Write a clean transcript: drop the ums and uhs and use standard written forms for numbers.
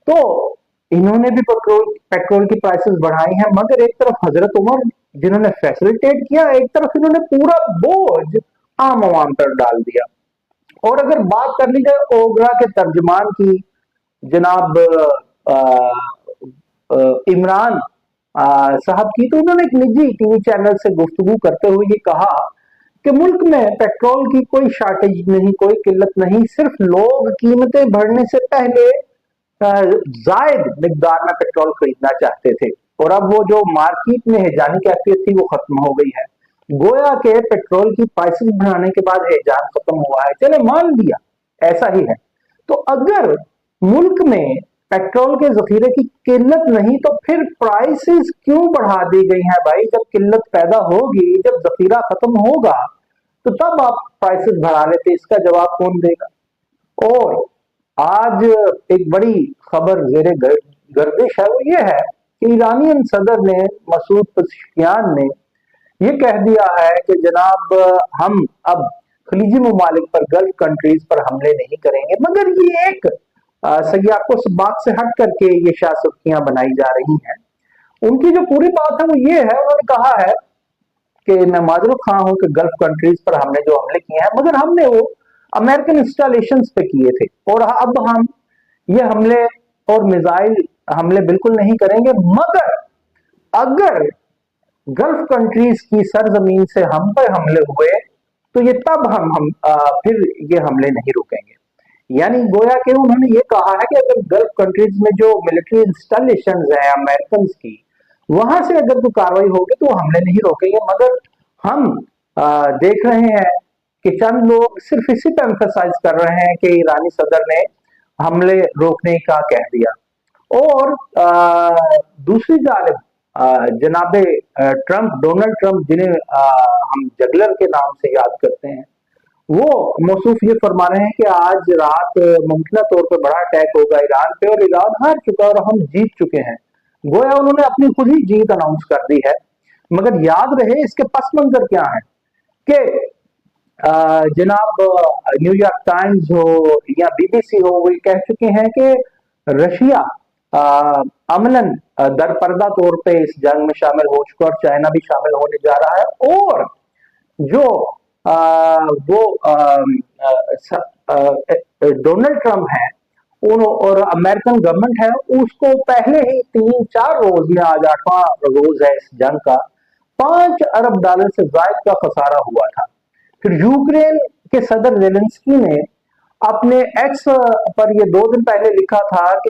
तो इन्होंने भी पेट्रोल पेट्रोल की प्राइसेस बढ़ाई हैं, मगर एक तरफ हजरत उमर जिन्होंने फैसिलिटेट किया, एक तरफ इन्होंने पूरा बोझ आम आवाम पर डाल दिया। और अगर बात कर ली जाए ओगरा के तर्जमान की, जनाब इमरान साहब की, तो उन्होंने एक निजी टीवी चैनल से गुफ्तगू करते हुए ये कहा कि मुल्क में पेट्रोल की कोई शॉर्टेज नहीं, कोई किल्लत नहीं, सिर्फ लोग कीमतें बढ़ने से पहले जायद मिकदार में पेट्रोल खरीदना चाहते थे, और अब वो जो मार्केट में हेजानी कैफियत थी वो खत्म हो गई है। गोया के पेट्रोल की प्राइसेस बढ़ाने के बाद हेजान खत्म हुआ है। चले मान लिया ऐसा ही है, तो अगर मुल्क में पेट्रोल के जखीरे की किल्लत नहीं तो फिर प्राइसेस क्यों बढ़ा दी गई हैं भाई? जब किल्लत पैदा होगी, जब जखीरा खत्म होगा, तो तब आप प्राइसेस बढ़ा लेते, इसका जवाब कौन देगा? और आज एक बड़ी खबर जेरे गर्दिश है, वो ये है कि ईरानियन सदर ने, मसूद पज़ेश्कियान ने ये कह दिया है कि जनाब हम अब खलीजी ममालिक पर, गल्फ कंट्रीज पर हमले नहीं करेंगे। मगर ये एक सयाको से बात से हट करके ये सियासतियां बनाई जा रही हैं। उनकी जो पूरी बात है वो ये है, उन्होंने कहा है कि मैं माजरूत खां हूं कि गल्फ कंट्रीज पर हमने जो हमले किए हैं, मगर हमने वो अमेरिकन इंस्टॉलेशन पे किए थे, और अब हम ये हमले और मिसाइल हमले बिल्कुल नहीं करेंगे। मगर अगर गल्फ कंट्रीज की सरजमीन से हम पर हमले हुए, तो ये तब फिर ये हमले नहीं रुकेंगे। यानी गोया कि उन्होंने ये कहा है कि अगर गल्फ कंट्रीज में जो मिलिट्री इंस्टॉलेशन है अमेरिकन की, वहां से अगर कोई कार्रवाई होगी तो हमले नहीं रोकेंगे। मगर हम देख रहे हैं कि चंद लोग सिर्फ इसी पर एम्फेसाइज कर रहे हैं कि ईरानी सदर ने हमले रोकने का कह दिया। और दूसरी जानिब जनाबे ट्रंप, डोनाल्ड ट्रंप, जिन्हें हम जगलर के नाम से याद करते हैं, वो मौसूफ ये फरमा रहे हैं कि आज रात मुमकिन तौर पर बड़ा अटैक होगा ईरान पे, और ईरान हार चुका है और हम जीत चुके हैं। गोया उन्होंने अपनी खुद ही जीत अनाउंस कर दी है। मगर याद रहे इसके पस मंजर क्या है कि जनाब न्यूयॉर्क टाइम्स हो या बीबीसी हो, वो कह चुके हैं कि रशिया अमलन दरपर्दा तौर पे इस जंग में शामिल हो चुका और चाइना भी शामिल होने जा रहा है। और जो वो डोनाल्ड ट्रंप है और अमेरिकन गवर्नमेंट है, उसको पहले ही 3-4 रोज में, आज 8वां रोज है इस जंग का, $5 अरब से ज्यादा का खसारा हुआ था। फिर यूक्रेन के सदर जेलेंस्की ने अपने एक्स पर ये 2 दिन पहले लिखा था कि